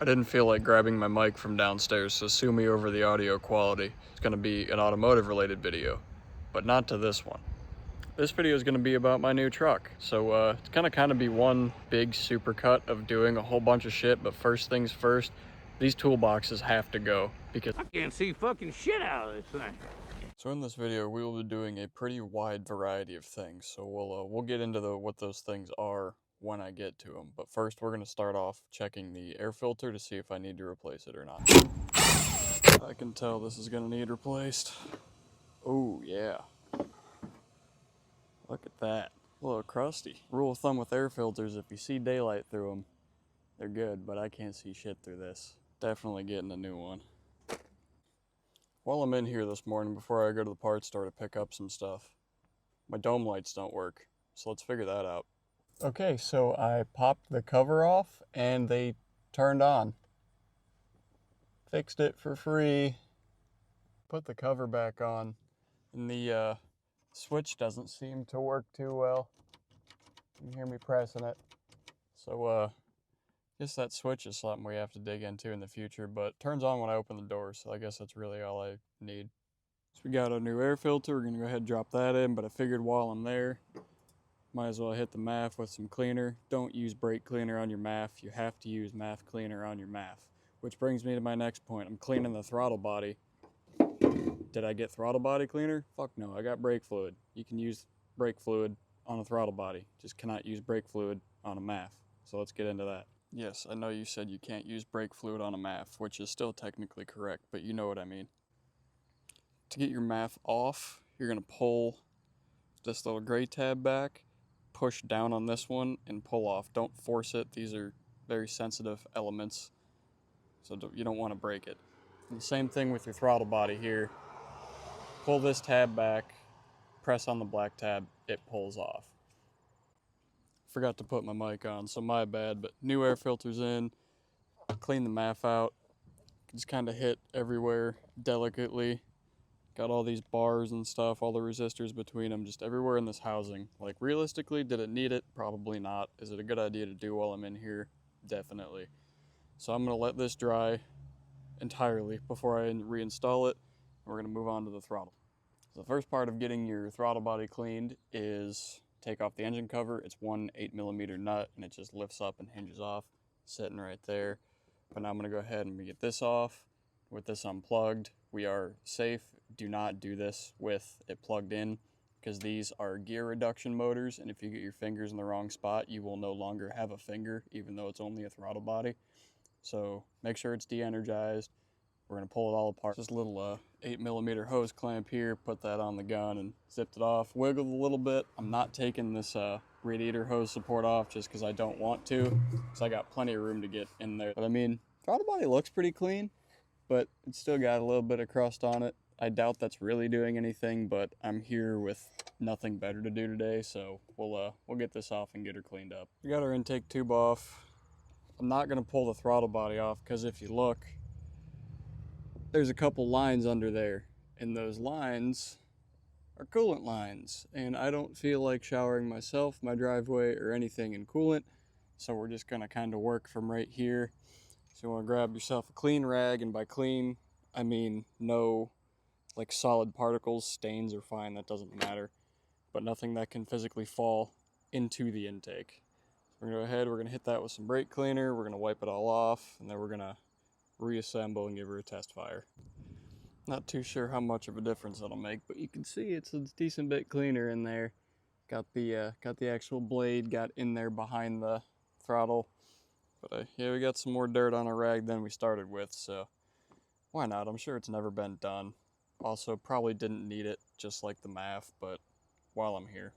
I didn't feel like grabbing my mic from downstairs, so sue me over the audio quality. It's going to be an automotive related video, but not to this one. This video is going to be about my new truck, so it's going to kind of be one big supercut of doing a whole bunch of shit, but first things first, these toolboxes have to go because I can't see fucking shit out of this thing. So in this video, we will be doing a pretty wide variety of things, so we'll get into what those things are when I get to them. But first, we're going to start off checking the air filter to see if I need to replace it or not. I can tell this is going to need replaced. Oh, yeah. Look at that. A little crusty. Rule of thumb with air filters, if you see daylight through them, they're good, but I can't see shit through this. Definitely getting a new one. While I'm in here this morning, before I go to the parts store to pick up some stuff, my dome lights don't work, so let's figure that out. Okay, so I popped the cover off and they turned on. Fixed it for free. Put the cover back on, and the switch doesn't seem to work too well. You can hear me pressing it. So I guess that switch is something we have to dig into in the future, but it turns on when I open the door, so I guess that's really all I need. So we got a new air filter. We're gonna go ahead and drop that in, but I figured while I'm there, might as well hit the MAF with some cleaner. Don't use brake cleaner on your MAF. You have to use MAF cleaner on your MAF. Which brings me to my next point. I'm cleaning the throttle body. Did I get throttle body cleaner? Fuck no, I got brake fluid. You can use brake fluid on a throttle body. Just cannot use brake fluid on a MAF. So let's get into that. Yes, I know you said you can't use brake fluid on a MAF, which is still technically correct, but you know what I mean. To get your MAF off, you're gonna pull this little gray tab back, push down on this one, and pull off. Don't force it. These are very sensitive elements, so you don't want to break it. And the same thing with your throttle body here. Pull this tab back, press on the black tab, it pulls off. Forgot to put my mic on, so my bad, but new air filters in, clean the MAF out, just kind of hit everywhere delicately. Got all these bars and stuff, all the resistors between them, just everywhere in this housing. Like, realistically, did it need it? Probably not. Is it a good idea to do while I'm in here? Definitely. So I'm going to let this dry entirely before I reinstall it. We're going to move on to the throttle. So the first part of getting your throttle body cleaned is take off the engine cover. It's one 8mm nut, and it just lifts up and hinges off, sitting right there. But now I'm going to go ahead and get this off. With this unplugged, we are safe. Do not do this with it plugged in, because these are gear reduction motors, and if you get your fingers in the wrong spot, you will no longer have a finger, even though it's only a throttle body. So make sure it's de-energized. We're going to pull it all apart. Just a little 8mm hose clamp here, put that on the gun and zipped it off. Wiggled a little bit. I'm not taking this radiator hose support off just because I don't want to, because I got plenty of room to get in there. But I mean, throttle body looks pretty clean, but it's still got a little bit of crust on it. I doubt that's really doing anything, but I'm here with nothing better to do today, so we'll get this off and get her cleaned up. We got our intake tube off. I'm not going to pull the throttle body off, because if you look, there's a couple lines under there, and those lines are coolant lines, and I don't feel like showering myself, my driveway, or anything in coolant, so we're just going to kind of work from right here. So you want to grab yourself a clean rag, and by clean, I mean no like solid particles. Stains are fine, that doesn't matter, but nothing that can physically fall into the intake. So we're going to go ahead, we're going to hit that with some brake cleaner, we're going to wipe it all off, and then we're going to reassemble and give her a test fire. Not too sure how much of a difference that'll make, but you can see it's a decent bit cleaner in there. Got the actual blade got in there behind the throttle. But yeah, we got some more dirt on our rag than we started with, so why not? I'm sure it's never been done. Also, probably didn't need it, just like the MAF, but while I'm here.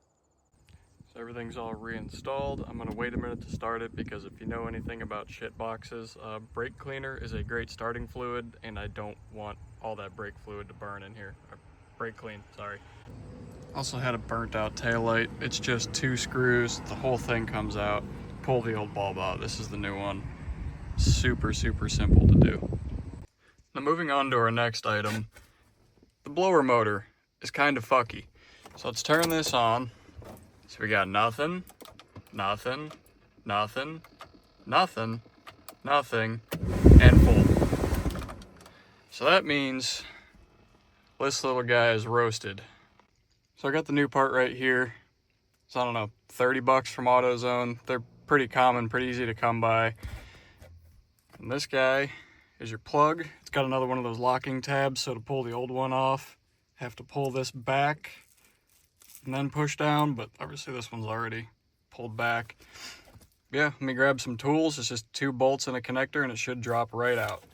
So everything's all reinstalled. I'm gonna wait a minute to start it, because if you know anything about shit boxes, brake cleaner is a great starting fluid, and I don't want all that brake fluid to burn in here. Or brake clean, sorry. Also had a burnt out taillight. It's just 2 screws, the whole thing comes out. Pull the old bulb out. This is the new one. Super, super simple to do. Now moving on to our next item. The blower motor is kind of fucky. So let's turn this on. So we got nothing, nothing, nothing, nothing, nothing, and full. So that means this little guy is roasted. So I got the new part right here. It's, I don't know, 30 bucks from AutoZone. They're pretty common, pretty easy to come by. And this guy is your plug. It's got another one of those locking tabs, so to pull the old one off, have to pull this back and then push down, but obviously this one's already pulled back. Yeah, let me grab some tools. It's just 2 bolts and a connector, and it should drop right out.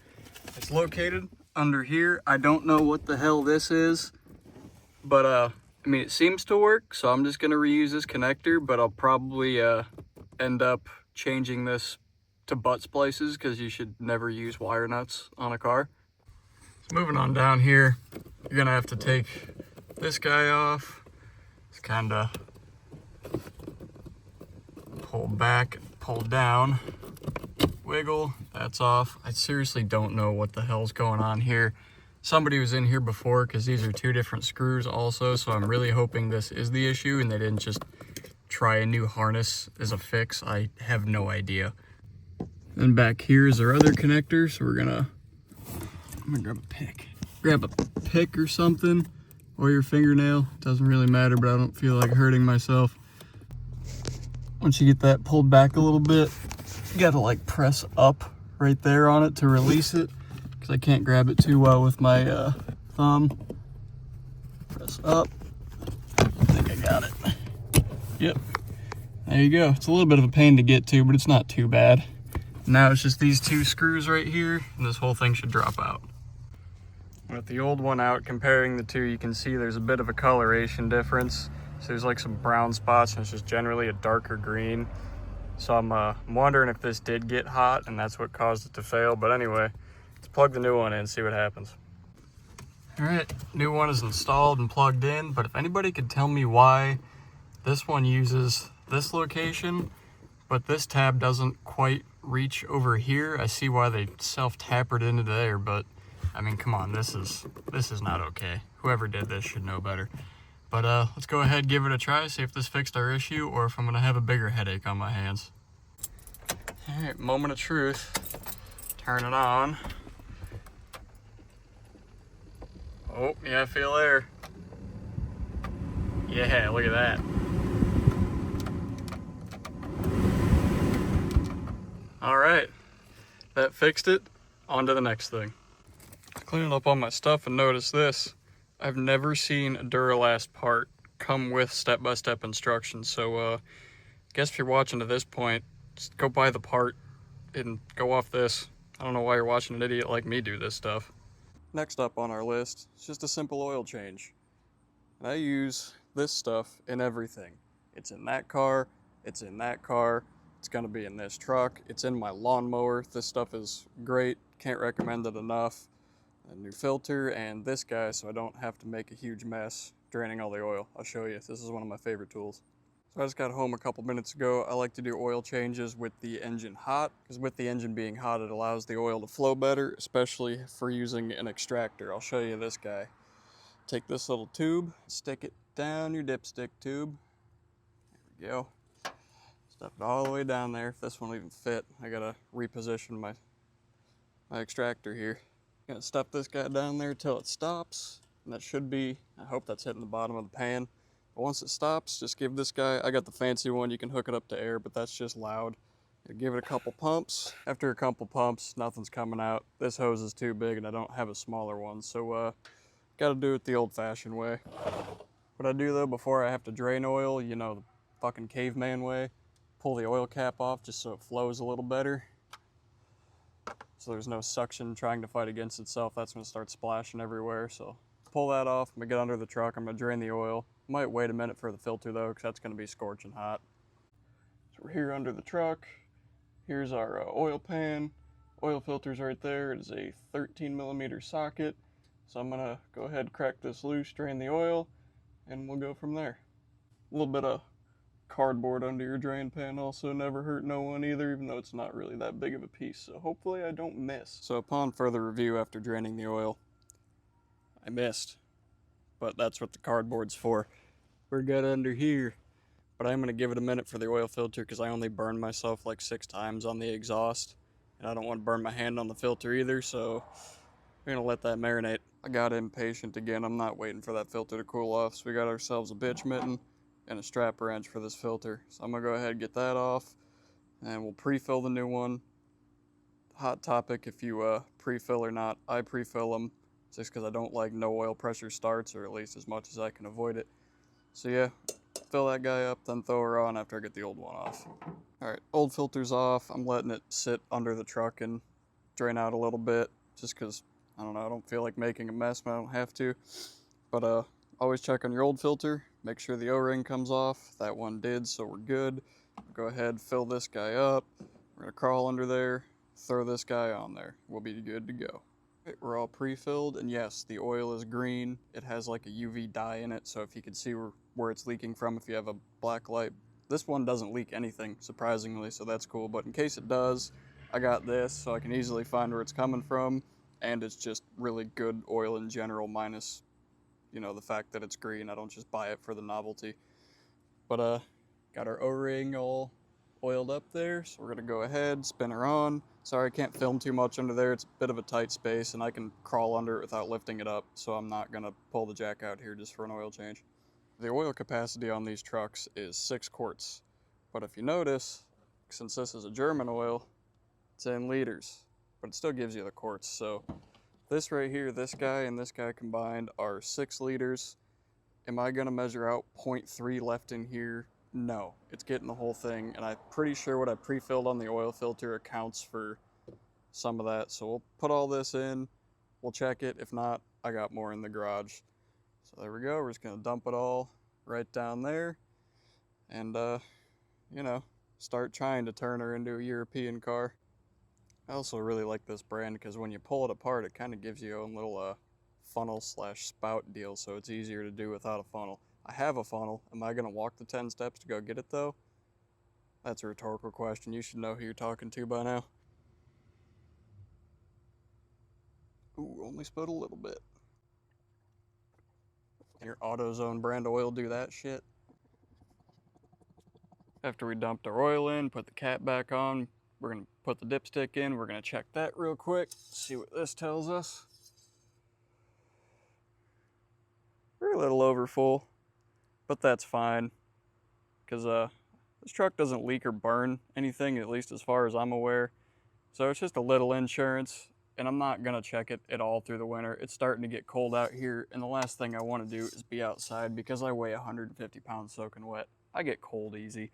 It's located under here. I don't know what the hell this is, but I mean, it seems to work, so I'm just gonna reuse this connector, but I'll probably end up changing this to butt splices, because you should never use wire nuts on a car. So moving on down here, you're gonna have to take this guy off. It's kinda pull back, pull down, wiggle, that's off. I seriously don't know what the hell's going on here. Somebody was in here before, because these are 2 different screws also, so I'm really hoping this is the issue and they didn't just try a new harness as a fix. I have no idea. And back here is our other connector, so I'm gonna grab a pick. Grab a pick or something, or your fingernail, doesn't really matter, but I don't feel like hurting myself. Once you get that pulled back a little bit, you gotta like press up right there on it to release it, because I can't grab it too well with my thumb. Press up. I think I got it. Yep. There you go. It's a little bit of a pain to get to, but it's not too bad. Now it's just these 2 screws right here, and this whole thing should drop out. With the old one out, comparing the 2, you can see there's a bit of a coloration difference. So there's like some brown spots, and it's just generally a darker green. So I'm wondering if this did get hot and that's what caused it to fail. But anyway, let's plug the new one in and see what happens. All right, new one is installed and plugged in, but if anybody could tell me why this one uses this location, but this tab doesn't quite reach over here. I see why they self-tapered into there, but I mean, come on, this is not okay. Whoever did this should know better. But let's go ahead, give it a try, see if this fixed our issue or if I'm gonna have a bigger headache on my hands. All right, moment of truth. Turn it on. Oh, yeah, I feel air. Yeah, look at that. All right, that fixed it. On to the next thing. Cleaning up all my stuff and notice this. I've never seen a Duralast part come with step-by-step instructions. So I guess if you're watching to this point, just go buy the part and go off this. I don't know why you're watching an idiot like me do this stuff. Next up on our list is just a simple oil change. And I use this stuff in everything. It's in that car, it's in that car, it's gonna be in this truck, it's in my lawnmower. This stuff is great, can't recommend it enough. A new filter and this guy, so I don't have to make a huge mess draining all the oil. I'll show you. This is one of my favorite tools. So I just got home a couple minutes ago. I like to do oil changes with the engine hot, because with the engine being hot, it allows the oil to flow better, especially for using an extractor. I'll show you this guy. Take this little tube, stick it down your dipstick tube. There we go. Stuff it all the way down there. If this one will even fit, I gotta reposition my extractor here. Gonna stuff this guy down there till it stops, and that should be, I hope that's hitting the bottom of the pan. But once it stops, just give this guy, I got the fancy one, you can hook it up to air, but that's just loud. You give it a couple pumps. After a couple pumps, nothing's coming out. This hose is too big and I don't have a smaller one, so gotta do it the old-fashioned way. What I do though, before I have to drain oil, you know, the fucking caveman way, pull the oil cap off just so it flows a little better. So there's no suction trying to fight against itself. That's gonna start splashing everywhere. So pull that off, I'm gonna get under the truck, I'm gonna drain the oil. Might wait a minute for the filter though, because that's gonna be scorching hot. So we're here under the truck. Here's our oil pan. Oil filter's right there. It is a 13mm socket. So I'm gonna go ahead, crack this loose, drain the oil, and we'll go from there. A little bit of cardboard under your drain pan also never hurt no one either, even though it's not really that big of a piece, so hopefully I don't miss. So upon further review after draining the oil, I missed, but that's what the cardboard's for. We're good under here, but I'm gonna give it a minute for the oil filter because I only burned myself like 6 times on the exhaust, and I don't want to burn my hand on the filter either, so we're gonna let that marinate. I got impatient again. I'm not waiting for that filter to cool off, so we got ourselves a bitch mitten and a strap wrench for this filter. So I'm gonna go ahead and get that off, and we'll pre-fill the new one. Hot topic if you pre-fill or not. I pre-fill them just because I don't like no oil pressure starts, or at least as much as I can avoid it. So yeah, fill that guy up, then throw her on after I get the old one off. Alright, old filter's off. I'm letting it sit under the truck and drain out a little bit, just because, I don't know, I don't feel like making a mess when I don't have to. But always check on your old filter, make sure the O-ring comes off. That one did, so we're good. Go ahead, fill this guy up. We're gonna crawl under there, throw this guy on there. We'll be good to go. Okay, we're all pre-filled, and yes, the oil is green. It has like a UV dye in it, so if you can see where it's leaking from, if you have a black light. This one doesn't leak anything, surprisingly, so that's cool. But in case it does, I got this, so I can easily find where it's coming from, and it's just really good oil in general, minus, you know, the fact that it's green. I don't just buy it for the novelty. But got our O-ring all oiled up there, so we're gonna go ahead, spin her on. Sorry, I can't film too much under there. It's a bit of a tight space, and I can crawl under it without lifting it up, so I'm not gonna pull the jack out here just for an oil change. The oil capacity on these trucks is 6 quarts, but if you notice, since this is a German oil, it's in liters, but it still gives you the quarts. So this right here, this guy and this guy combined are 6 liters. Am I gonna measure out 0.3 left in here? No, it's getting the whole thing, and I'm pretty sure what I pre-filled on the oil filter accounts for some of that. So we'll put all this in, we'll check it. If not, I got more in the garage. So there we go, we're just gonna dump it all right down there, and you know, start trying to turn her into a European car. I also really like this brand because when you pull it apart, it kind of gives you your own little funnel slash spout deal, so it's easier to do without a funnel. I have a funnel. Am I gonna walk the 10 steps to go get it though? That's a rhetorical question. You should know who you're talking to by now. Ooh, only spilled a little bit. Can your AutoZone brand oil do that shit? After we dumped our oil in, put the cap back on, we're gonna put the dipstick in. We're gonna check that real quick, see what this tells us. We're a little over full, but that's fine, because this truck doesn't leak or burn anything, at least as far as I'm aware. So it's just a little insurance, and I'm not gonna check it at all through the winter. It's starting to get cold out here, and the last thing I wanna do is be outside because I weigh 150 pounds soaking wet. I get cold easy.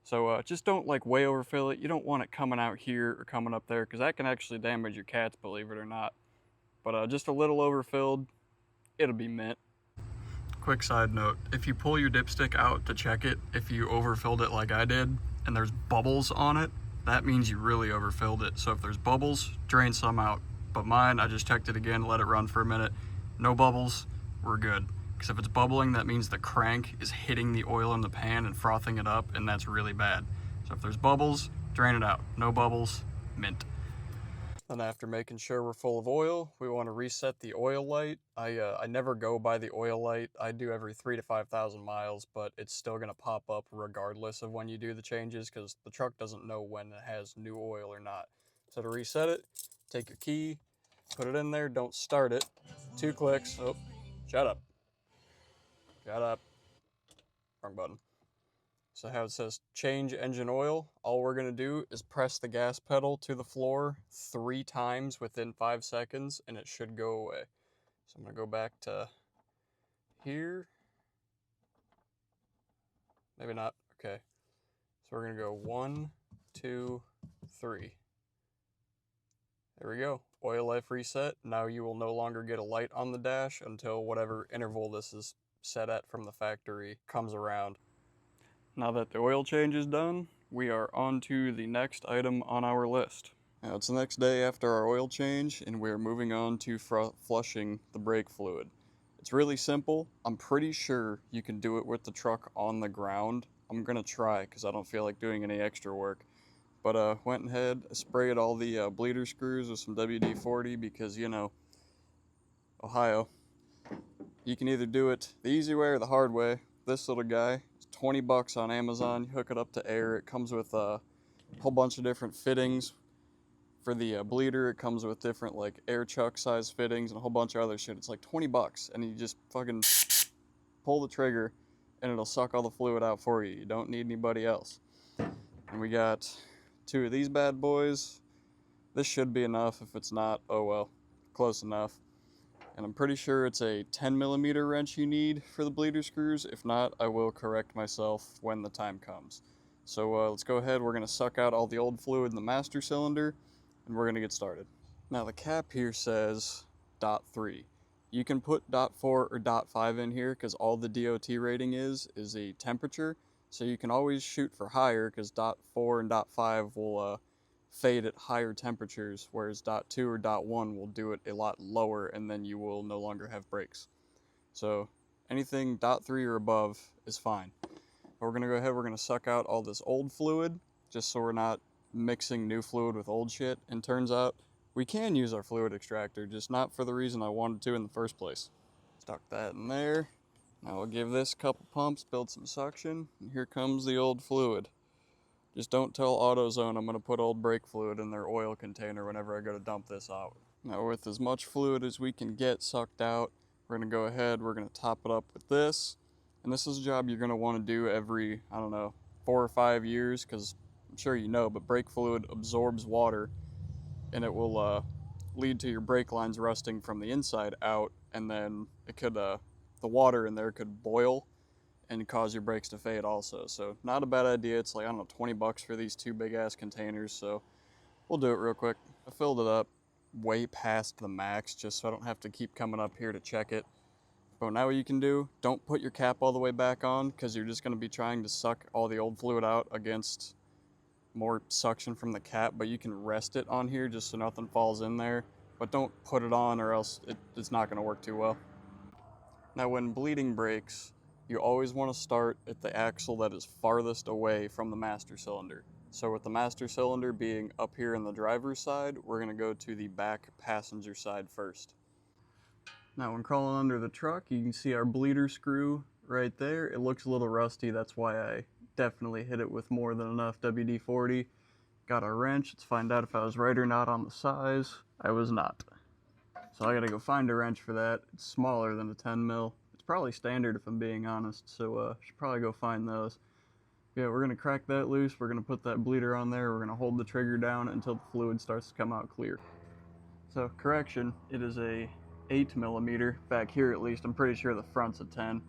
So just don't like way overfill it. You don't want it coming out here or coming up there, because that can actually damage your cats, believe it or not. But just a little overfilled, it'll be mint. Quick side note, if you pull your dipstick out to check it, if you overfilled it like I did, and there's bubbles on it, that means you really overfilled it. So if there's bubbles, drain some out. But mine, I just checked it again, let it run for a minute. No bubbles, we're good. Because if it's bubbling, that means the crank is hitting the oil in the pan and frothing it up, and that's really bad. So if there's bubbles, drain it out. No bubbles, mint. Then after making sure we're full of oil, we want to reset the oil light. I never go by the oil light. I do every 3,000 to 5,000 miles, but it's still going to pop up regardless of when you do the changes, because the truck doesn't know when it has new oil or not. So to reset it, take your key, put it in there, don't start it. 2 clicks. Oh, shut up. Shut up. Wrong button. So how it says change engine oil, all we're gonna do is press the gas pedal to the floor 3 times within 5 seconds, and it should go away. So I'm gonna go back to here. Maybe not. Okay. So we're gonna go 1, 2, 3. There we go. Oil life reset. Now you will no longer get a light on the dash until whatever interval this is set at from the factory comes around. Now that the oil change is done, we are on to the next item on our list. Now it's the next day after our oil change, and we're moving on to flushing the brake fluid. It's really simple. I'm pretty sure you can do it with the truck on the ground. I'm gonna try because I don't feel like doing any extra work. But went ahead, sprayed all the bleeder screws with some WD-40 because, you know, Ohio. You can either do it the easy way or the hard way. This little guy, 20 bucks on Amazon. You hook it up to air. It comes with a whole bunch of different fittings. For the bleeder, it comes with different like air chuck size fittings and a whole bunch of other shit. It's like 20 bucks, and you just fucking pull the trigger and it'll suck all the fluid out for you. You don't need anybody else. And we got 2 of these bad boys. This should be enough. If it's not, oh well, close enough. And I'm pretty sure it's a 10mm wrench you need for the bleeder screws. If not, I will correct myself when the time comes. So let's go ahead. We're going to suck out all the old fluid in the master cylinder, and we're going to get started. Now the cap here says .3. You can put .4 or .5 in here because all the DOT rating is a temperature. So you can always shoot for higher because .4 and .5 will fade at higher temperatures, whereas .2 or .1 will do it a lot lower, and then you will no longer have brakes. So anything .3 or above is fine. But we're going to go ahead, we're going to suck out all this old fluid, just so we're not mixing new fluid with old shit. And turns out we can use our fluid extractor, just not for the reason I wanted to in the first place. Stuck that in there. Now we'll give this a couple pumps, build some suction, and here comes the old fluid. Just don't tell AutoZone I'm going to put old brake fluid in their oil container whenever I go to dump this out. Now with as much fluid as we can get sucked out, we're going to go ahead, we're going to top it up with this. And this is a job you're going to want to do every, I don't know, 4 or 5 years, because I'm sure you know, but brake fluid absorbs water, and it will lead to your brake lines rusting from the inside out, and then it could, the water in there could boil and cause your brakes to fade also. So not a bad idea. It's like, I don't know, 20 bucks for these 2 big ass containers. So we'll do it real quick. I filled it up way past the max just so I don't have to keep coming up here to check it. But now what you can do, don't put your cap all the way back on because you're just going to be trying to suck all the old fluid out against more suction from the cap, but you can rest it on here just so nothing falls in there. But don't put it on or else it's not going to work too well. Now when bleeding brakes, you always want to start at the axle that is farthest away from the master cylinder. So with the master cylinder being up here in the driver's side, we're going to go to the back passenger side first. Now when crawling under the truck, you can see our bleeder screw right there. It looks a little rusty, that's why I definitely hit it with more than enough WD-40. Got our wrench, let's find out if I was right or not on the size. I was not. So I gotta go find a wrench for that. It's smaller than a 10 mil. It's probably standard if I'm being honest, so should probably go find those. Yeah, we're gonna crack that loose, we're gonna put that bleeder on there, we're gonna hold the trigger down until the fluid starts to come out clear. So correction, it is a 8mm, back here at least. I'm pretty sure the front's a 10.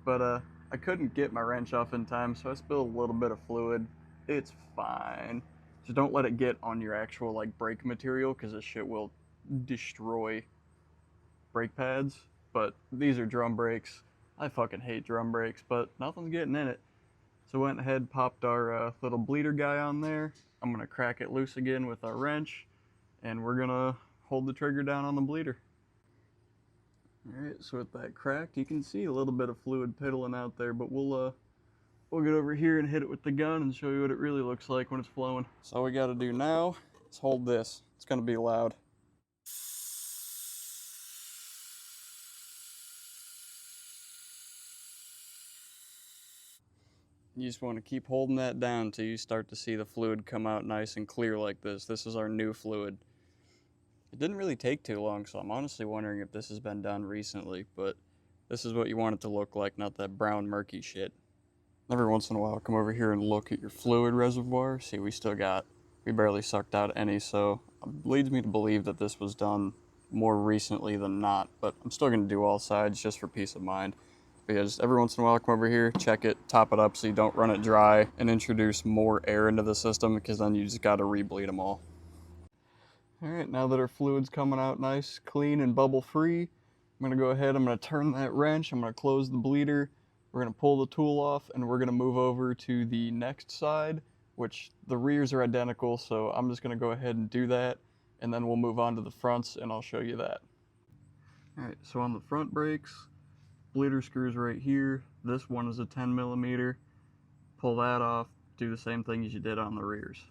But I couldn't get my wrench off in time, so I spilled a little bit of fluid. It's fine. Just don't let it get on your actual like brake material, because this shit will destroy brake pads. But these are drum brakes. I fucking hate drum brakes, but nothing's getting in it. So went ahead, popped our little bleeder guy on there. I'm gonna crack it loose again with our wrench, and we're gonna hold the trigger down on the bleeder. Alright, so with that cracked, you can see a little bit of fluid piddling out there, but we'll get over here and hit it with the gun and show you what it really looks like when it's flowing. So all we gotta do now is hold this. It's gonna be loud. You just want to keep holding that down until you start to see the fluid come out nice and clear like this. This is our new fluid. It didn't really take too long, so I'm honestly wondering if this has been done recently, but this is what you want it to look like, not that brown murky shit. Every once in a while, come over here and look at your fluid reservoir. See, we barely sucked out any, so it leads me to believe that this was done more recently than not, but I'm still gonna do all sides just for peace of mind. But yeah, just every once in a while, come over here, check it, top it up so you don't run it dry and introduce more air into the system, because then you just gotta re-bleed them all. Alright, now that our fluid's coming out nice, clean, and bubble-free, I'm gonna go ahead, I'm gonna turn that wrench, I'm gonna close the bleeder, we're gonna pull the tool off, and we're gonna move over to the next side, which the rears are identical, so I'm just gonna go ahead and do that, and then we'll move on to the fronts, and I'll show you that. Alright, so on the front brakes, bleeder screws right here. This one is a 10mm. Pull that off, do the same thing as you did on the rears.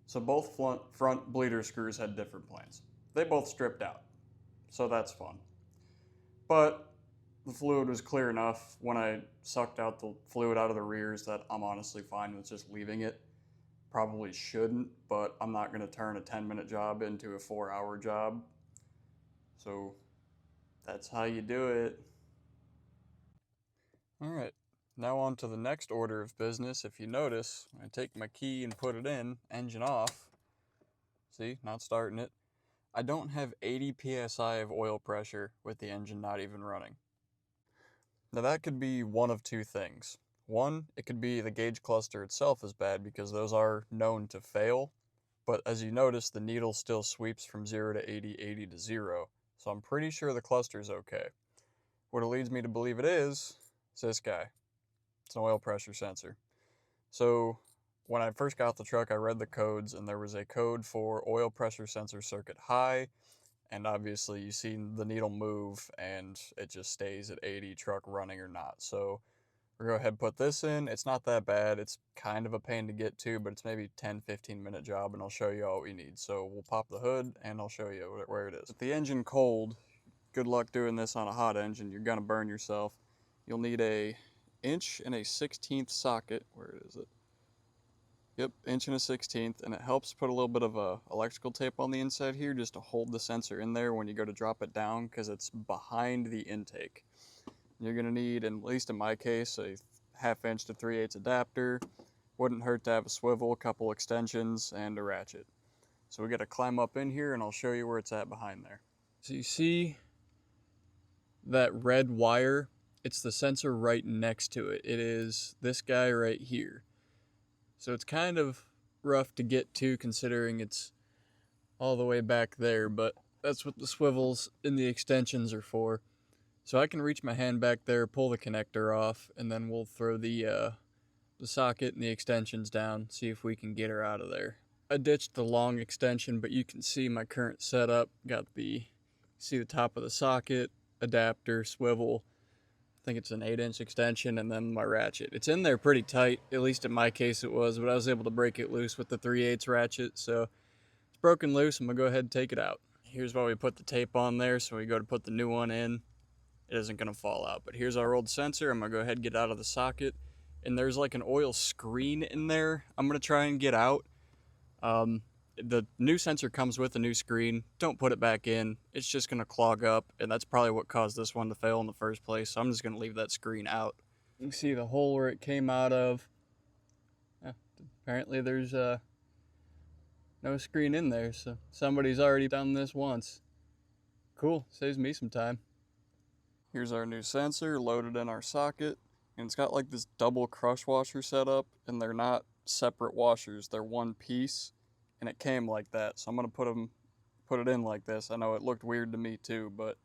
So both front bleeder screws had different plans. They both stripped out, so that's fun. But the fluid was clear enough when I sucked out the fluid out of the rears that I'm honestly fine with just leaving it. Probably shouldn't, but I'm not going to turn a 10-minute job into a 4-hour job. So that's how you do it. All right, now on to the next order of business. If you notice, I take my key and put it in, engine off. See, not starting it. I don't have 80 psi of oil pressure with the engine not even running. Now that could be one of two things. One, it could be the gauge cluster itself is bad because those are known to fail. But as you notice, the needle still sweeps from 0 to 80, 80 to 0. So I'm pretty sure the cluster's okay. What it leads me to believe it is this guy. It's an oil pressure sensor. So when I first got the truck, I read the codes, and there was a code for oil pressure sensor circuit high, and obviously you see the needle move and it just stays at 80, truck running or not. So we'll go ahead and put this in. It's not that bad. It's kind of a pain to get to, but it's maybe 10-15 minute job, and I'll show you all we need. So we'll pop the hood and I'll show you where it is. With the engine cold, good luck doing this on a hot engine. You're gonna burn yourself. You'll need a 1 1/16 socket. Where is it? Yep, 1 1/16, and it helps put a little bit of electrical tape on the inside here just to hold the sensor in there when you go to drop it down, because it's behind the intake. You're gonna need, at least in my case, a 1/2 inch to 3/8 adapter. Wouldn't hurt to have a swivel, a couple extensions, and a ratchet. So we gotta climb up in here, and I'll show you where it's at behind there. So you see that red wire? It's the sensor right next to it. It is this guy right here. So it's kind of rough to get to considering it's all the way back there, but that's what the swivels and the extensions are for. So I can reach my hand back there, pull the connector off, and then we'll throw the socket and the extensions down, see if we can get her out of there. I ditched the long extension, but you can see my current setup. Got see the top of the socket, adapter, swivel. I think it's an 8-inch extension, and then my ratchet. It's in there pretty tight, at least in my case it was, but I was able to break it loose with the 3/8 ratchet, so it's broken loose. I'm gonna go ahead and take it out. Here's why we put the tape on there, so we go to put the new one in, it isn't gonna fall out. But here's our old sensor. I'm gonna go ahead and get out of the socket, and there's like an oil screen in there I'm gonna try and get out. The new sensor comes with a new screen. Don't put it back in. It's just going to clog up, and that's probably what caused this one to fail in the first place. So I'm just going to leave that screen out. You can see the hole where it came out of. Apparently there's no screen in there, so somebody's already done this once. Cool, saves me some time. Here's our new sensor loaded in our socket, and it's got like this double crush washer setup, and they're not separate washers, they're one piece. And it came like that, so I'm gonna put it in like this. I know it looked weird to me too, but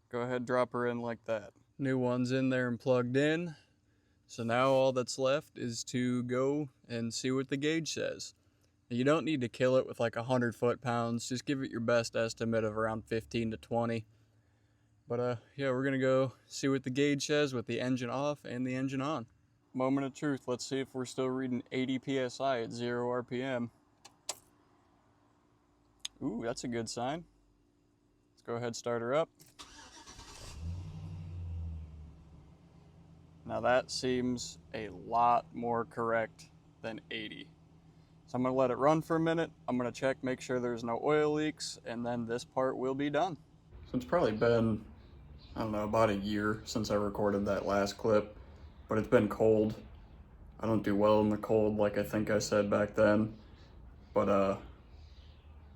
go ahead, drop her in like that. New one's in there and plugged in. So now all that's left is to go and see what the gauge says. You don't need to kill it with like 100 foot-pounds. Just give it your best estimate of around 15 to 20. But yeah, we're gonna go see what the gauge says with the engine off and the engine on. Moment of truth. Let's see if we're still reading 80 psi at 0 RPM. Ooh, that's a good sign. Let's go ahead and start her up. Now that seems a lot more correct than 80. So I'm gonna let it run for a minute. I'm gonna check, make sure there's no oil leaks, and then this part will be done. So it's probably been, I don't know, about a year since I recorded that last clip, but it's been cold. I don't do well in the cold like I think I said back then, but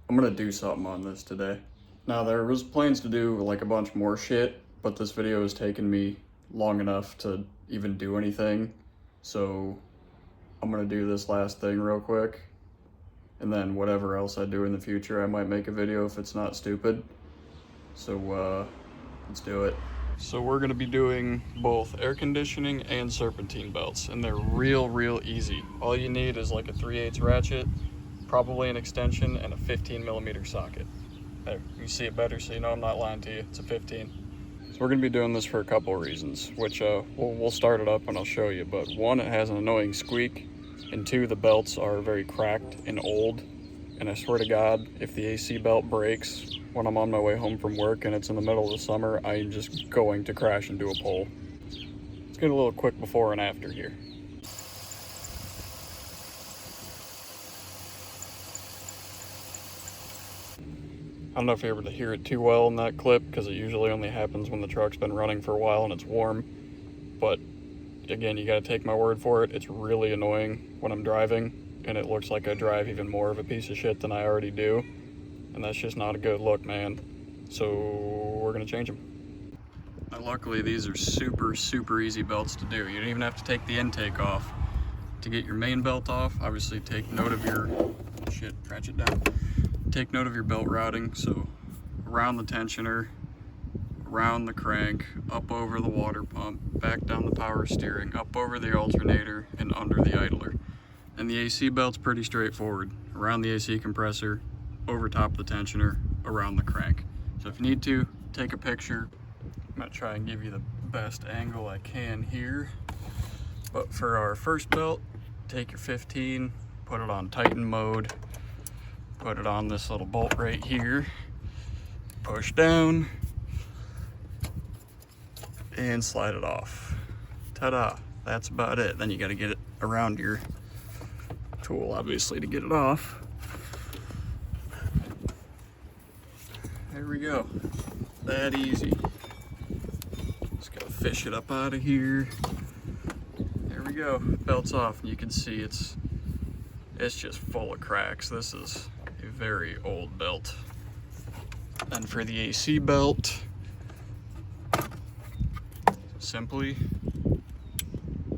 I'm gonna do something on this today. Now there was plans to do like a bunch more shit, but this video has taken me long enough to even do anything. So I'm gonna do this last thing real quick, and then whatever else I do in the future, I might make a video if it's not stupid. So let's do it. So we're gonna be doing both air conditioning and serpentine belts, and they're real easy. All you need is like a 3/8 ratchet, probably an extension, and a 15mm socket. There, you see it better so you know I'm not lying to you. It's a 15. So we're gonna be doing this for a couple reasons, which we'll start it up and I'll show you. But one, it has an annoying squeak, and two, the belts are very cracked and old. And I swear to God, if the AC belt breaks when I'm on my way home from work and it's in the middle of the summer, I'm just going to crash into a pole. Let's get a little quick before and after here. I don't know if you're able to hear it too well in that clip, because it usually only happens when the truck's been running for a while and it's warm. But again, you gotta take my word for it, it's really annoying when I'm driving, and it looks like I drive even more of a piece of shit than I already do. And that's just not a good look, man. So we're gonna change them. Now luckily these are super easy belts to do. You don't even have to take the intake off. To get your main belt off, obviously take note of your, shit, ratchet down. Take note of your belt routing, so around the tensioner, around the crank, up over the water pump, back down the power steering, up over the alternator, and under the idler. And the AC belt's pretty straightforward. Around the AC compressor, over top of the tensioner, around the crank. So if you need to, take a picture. I'm gonna try and give you the best angle I can here. But for our first belt, take your 15, put it on Tighten mode, put it on this little bolt right here, push down, and slide it off. Ta-da, that's about it. Then you gotta get it around your tool, obviously, to get it off. There we go, that easy. Just gotta fish it up out of here. There we go, belt's off, and you can see it's just full of cracks. This is a very old belt. And for the AC belt, simply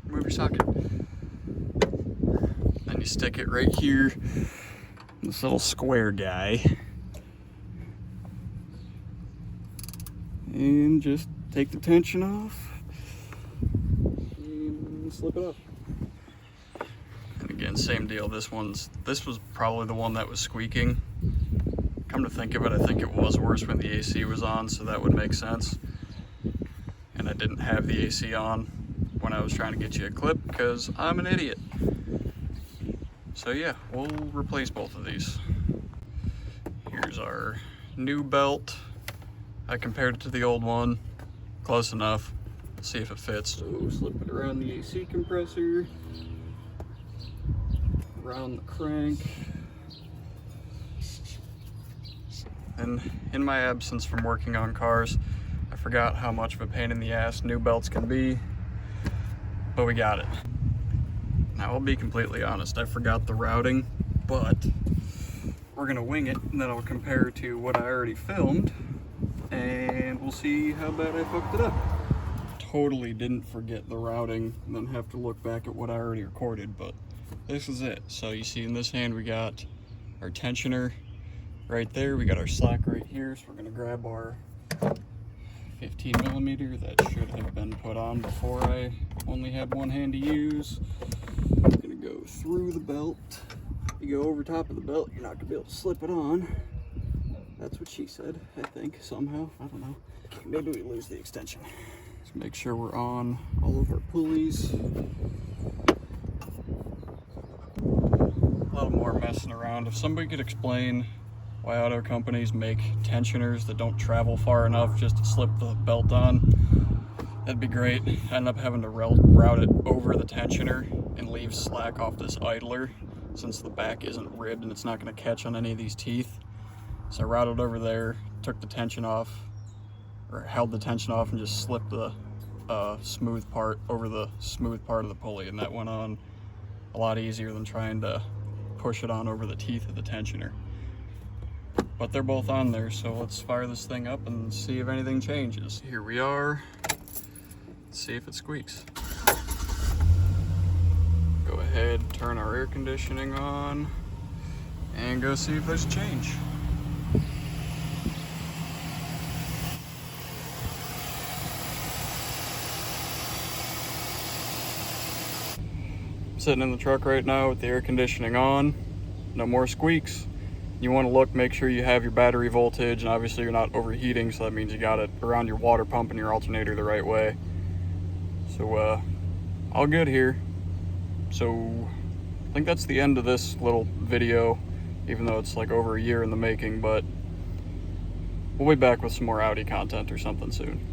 remove your socket. Then you stick it right here, this little square guy, and just take the tension off and slip it off. And again, same deal. This was probably the one that was squeaking. Come to think of it, I think it was worse when the AC was on, so that would make sense. And I didn't have the AC on when I was trying to get you a clip because I'm an idiot. So yeah, we'll replace both of these. Here's our new belt. I compared it to the old one. Close enough. See if it fits. So slip it around the AC compressor, around the crank. And in my absence from working on cars, I forgot how much of a pain in the ass new belts can be, but we got it. Now I'll be completely honest, I forgot the routing, but we're gonna wing it, and then I'll compare to what I already filmed, and we'll see how bad I fucked it up. Totally didn't forget the routing and then have to look back at what I already recorded, but this is it. So you see in this hand we got our tensioner right there, we got our slack right here, so we're gonna grab our 15 millimeter that should have been put on before I only had one hand to use. I'm gonna go through the belt. You go over top of the belt, you're not gonna be able to slip it on. That's what she said, I think, somehow, I don't know. Maybe we lose the extension. Let's make sure we're on all of our pulleys. A little more messing around. If somebody could explain why auto companies make tensioners that don't travel far enough just to slip the belt on, that'd be great. I end up having to route it over the tensioner and leave slack off this idler since the back isn't ribbed and it's not going to catch on any of these teeth. So I routed over there, took the tension off, or held the tension off and just slipped the smooth part over the smooth part of the pulley, and that went on a lot easier than trying to push it on over the teeth of the tensioner. But they're both on there, so let's fire this thing up and see if anything changes. Here we are. Let's see if it squeaks. Go ahead, turn our air conditioning on, and go see if there's a change. Sitting in the truck right now with the air conditioning on, no more squeaks. You want to look, make sure you have your battery voltage, and obviously you're not overheating, so that means you got it around your water pump and your alternator the right way. So all good here. So I think that's the end of this little video, even though it's like over a year in the making, but we'll be back with some more Audi content or something soon.